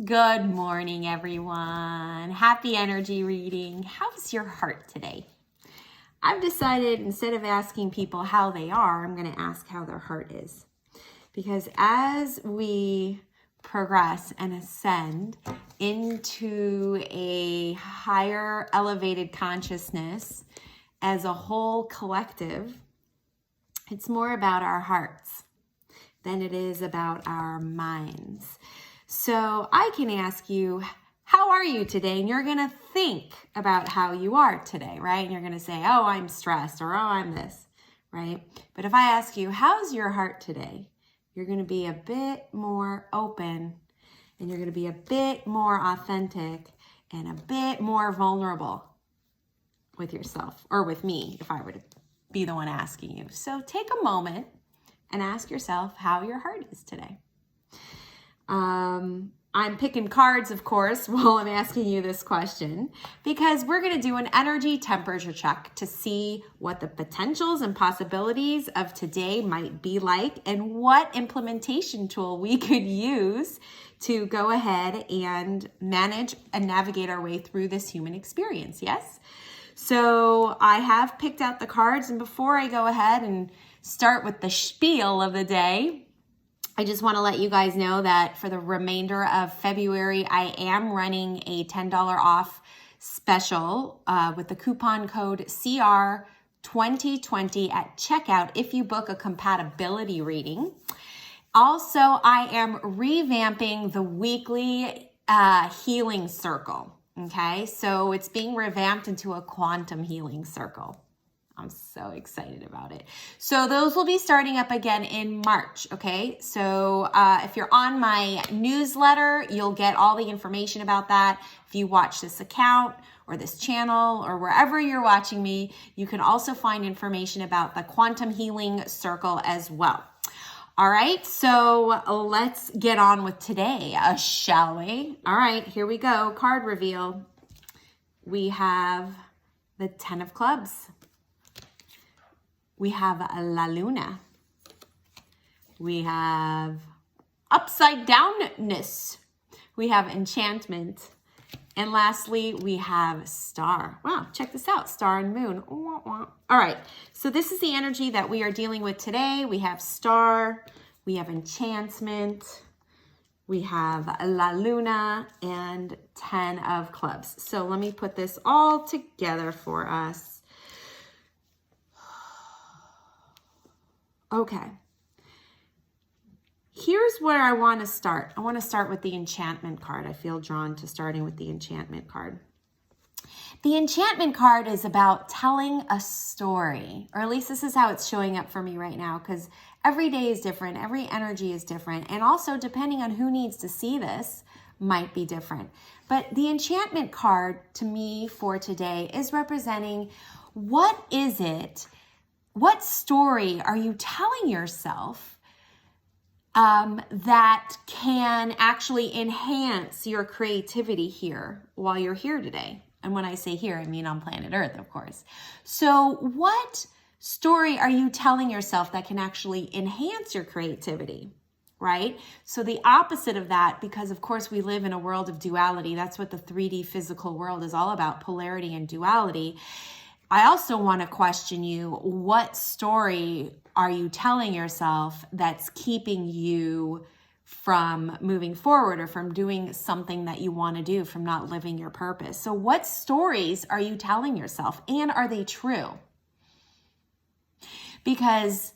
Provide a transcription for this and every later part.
Good morning, everyone. Happy energy reading. How's your heart today? I've decided instead of asking people how they are, I'm going to ask how their heart is. Because as we progress and ascend into a higher elevated consciousness as a whole collective, it's more about our hearts than it is about our minds. So I can ask you, how are you today? And you're going to think about how you are today, right? And you're going to say, oh, I'm stressed, or oh, I'm this, right? But if I ask you, how's your heart today? You're going to be a bit more open, and you're going to be a bit more authentic and a bit more vulnerable with yourself, or with me if I were to be the one asking you. So take a moment and ask yourself how your heart is today. I'm picking cards, of course, while I'm asking you this question, because we're going to do an energy temperature check to see what the potentials and possibilities of today might be like and what implementation tool we could use to go ahead and manage and navigate our way through this human experience. Yes? So I have picked out the cards, and before I go ahead and start with the spiel of the day, I just want to let you guys know that for the remainder of February, I am running a $10 off special with the coupon code CR2020 at checkout if you book a compatibility reading. Also, I am revamping the weekly healing circle. Okay, so it's being revamped into a quantum healing circle. I'm so excited about it. So those will be starting up again in March, okay? So if you're on my newsletter, you'll get all the information about that. If you watch this account or this channel or wherever you're watching me, you can also find information about the Quantum Healing Circle as well. All right, so let's get on with today, shall we? All right, here we go. Card reveal. We have the 10 of Clubs. We have La Luna. We have upside downness. We have enchantment. And lastly, we have star. Wow, check this out, star and moon. All right, so this is the energy that we are dealing with today. We have star, we have enchantment, we have La Luna, and 10 of Clubs. So let me put this all together for us. Okay, here's where I want to start. I want to start with the enchantment card. I feel drawn to starting with the enchantment card. The enchantment card is about telling a story, or at least this is how it's showing up for me right now, because every day is different, every energy is different, and also depending on who needs to see this might be different. But the enchantment card to me for today is representing what is it. What story are you telling yourself that can actually enhance your creativity here while you're here today? And when I say here, I mean on planet Earth, of course. So what story are you telling yourself that can actually enhance your creativity, right? So the opposite of that, because of course we live in a world of duality. That's what the 3D physical world is all about, polarity and duality. I also want to question you, what story are you telling yourself that's keeping you from moving forward or from doing something that you want to do, from not living your purpose? So what stories are you telling yourself, and are they true? Because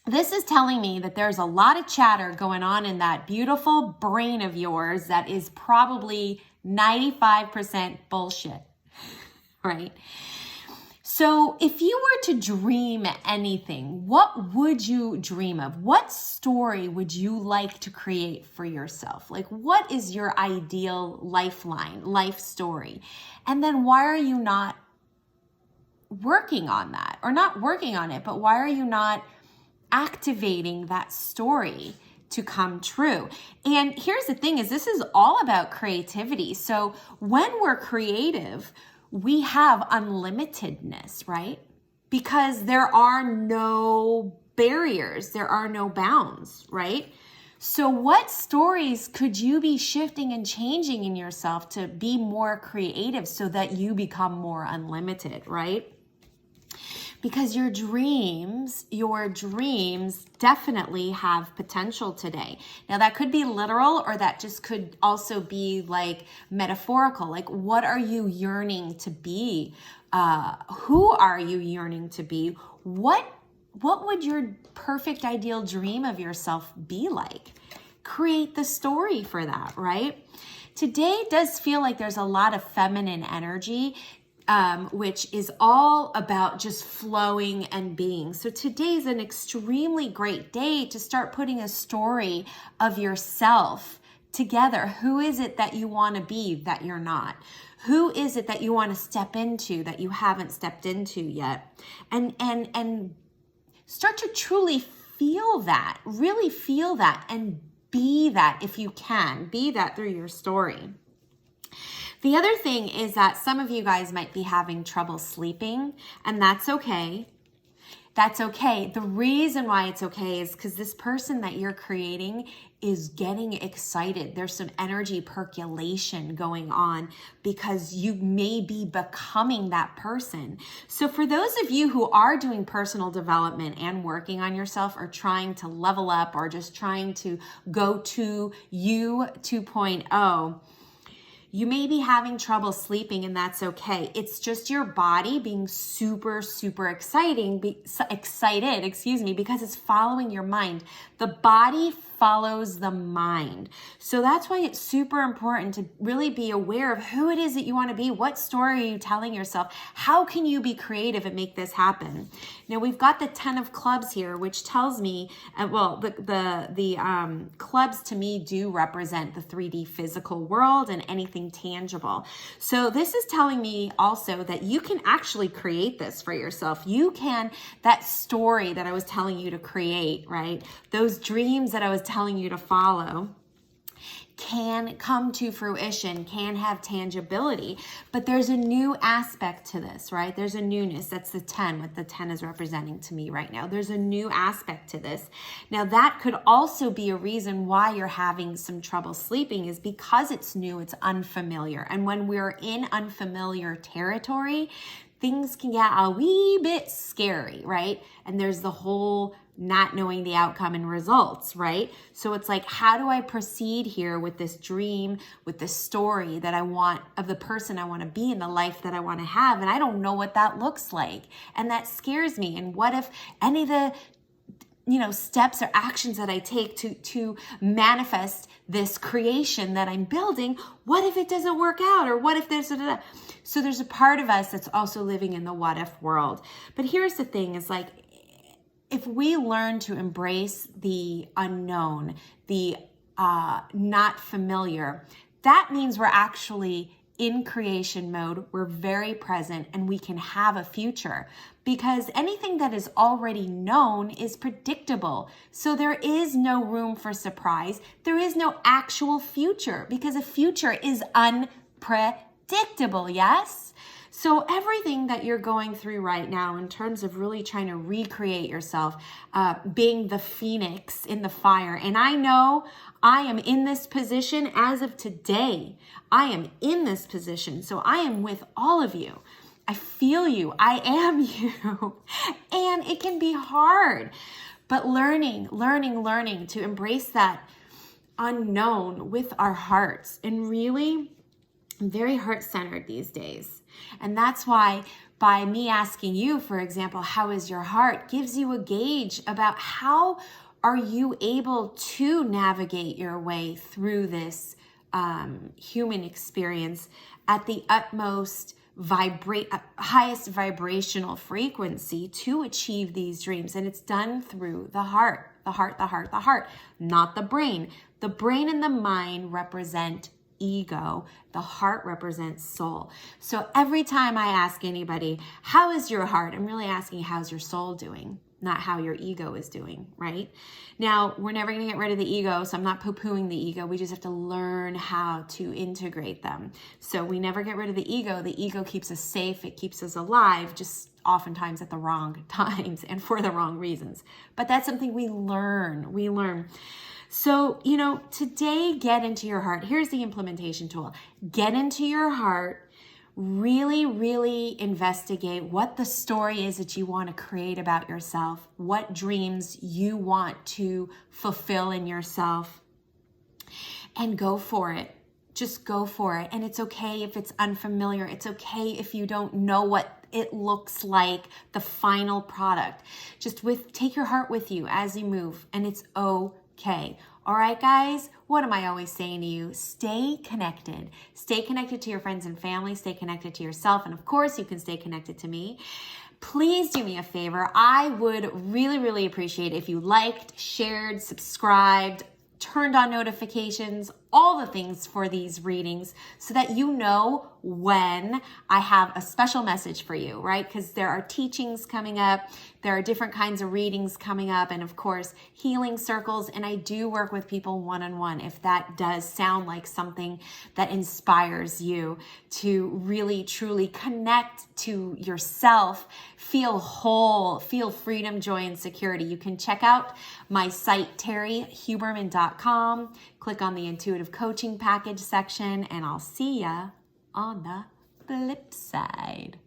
this is telling me that there's a lot of chatter going on in that beautiful brain of yours that is probably 95% bullshit, right? So if you were to dream anything, what would you dream of? What story would you like to create for yourself? Like, what is your ideal lifeline, life story? And then why are you not working on that? Or not working on it, but why are you not activating that story to come true? And here's the thing, is this is all about creativity. So when we're creative, we have unlimitedness, right? Because there are no barriers, there are no bounds, right? So what stories could you be shifting and changing in yourself to be more creative so that you become more unlimited, right? Because your dreams definitely have potential today. Now that could be literal, or that just could also be like metaphorical. Like, what are you yearning to be? Who are you yearning to be? What would your perfect ideal dream of yourself be like? Create the story for that, right? Today does feel like there's a lot of feminine energy, which is all about just flowing and being. So today's an extremely great day to start putting a story of yourself together. Who is it that you want to be that you're not? Who is it that you want to step into that you haven't stepped into yet? And start to truly feel that, really feel that, and be that if you can. Be that through your story. The other thing is that some of you guys might be having trouble sleeping, and that's okay. That's okay. The reason why it's okay is because this person that you're creating is getting excited. There's some energy percolation going on because you may be becoming that person. So for those of you who are doing personal development and working on yourself, or trying to level up, or just trying to go to you 2.0, you may be having trouble sleeping, and that's okay. It's just your body being super, super excited, because it's following your mind. The body follows the mind. So that's why it's super important to really be aware of who it is that you want to be. What story are you telling yourself? How can you be creative and make this happen? Now we've got the 10 of clubs here, which tells me, the clubs to me do represent the 3D physical world and anything tangible. So this is telling me also that you can actually create this for yourself. You can, that story that I was telling you to create, right? Those dreams that I was telling you to follow can come to fruition, can have tangibility, but there's a new aspect to this, right? There's a newness. That's the 10, what the 10 is representing to me right now. There's a new aspect to this. Now that could also be a reason why you're having some trouble sleeping, is because it's new, it's unfamiliar. And when we're in unfamiliar territory, things can get a wee bit scary, right? And there's the whole not knowing the outcome and results, right? So it's like, how do I proceed here with this dream, with this story that I want of the person I want to be and the life that I want to have? And I don't know what that looks like. And that scares me. And what if any of the steps or actions that I take to manifest this creation that I'm building, what if it doesn't work out? Or what if there's So there's a part of us that's also living in the what if world. But here's the thing, is like, if we learn to embrace the unknown, the not familiar, that means we're actually in creation mode. We're very present, and we can have a future, because anything that is already known is predictable. So there is no room for surprise. There is no actual future, because a future is unpredictable, yes? So everything that you're going through right now in terms of really trying to recreate yourself, being the phoenix in the fire. And I know I am in this position as of today. I am in this position. So I am with all of you. I feel you. I am you. And it can be hard. But learning to embrace that unknown with our hearts. And really, I'm very heart-centered these days. And that's why by me asking you, for example, how is your heart, gives you a gauge about how are you able to navigate your way through this human experience at the utmost highest vibrational frequency to achieve these dreams. And it's done through the heart, not the brain. The brain and the mind represent ego. The heart represents soul. So every time I ask anybody, how is your heart? I'm really asking, how's your soul doing? Not how your ego is doing, right? Now, we're never going to get rid of the ego, so I'm not poo-pooing the ego. We just have to learn how to integrate them. So we never get rid of the ego. The ego keeps us safe. It keeps us alive, just oftentimes at the wrong times and for the wrong reasons. But that's something we learn. So, today, get into your heart. Here's the implementation tool. Get into your heart. Really, really investigate what the story is that you want to create about yourself, what dreams you want to fulfill in yourself, and go for it. Just go for it. And it's okay if it's unfamiliar. It's okay if you don't know what it looks like, the final product. Just take your heart with you as you move, and it's okay. All right, guys, what am I always saying to you? Stay connected. Stay connected to your friends and family. Stay connected to yourself. And of course, you can stay connected to me. Please do me a favor. I would really, really appreciate if you liked, shared, subscribed, turned on notifications, all the things for these readings so that you know when I have a special message for you, right? Because there are teachings coming up, there are different kinds of readings coming up, and of course, healing circles, and I do work with people one-on-one if that does sound like something that inspires you to really, truly connect to yourself, feel whole, feel freedom, joy, and security. You can check out my site, terriehuberman.com. Click on the Intuitive Coaching Package section, and I'll see ya on the flip side.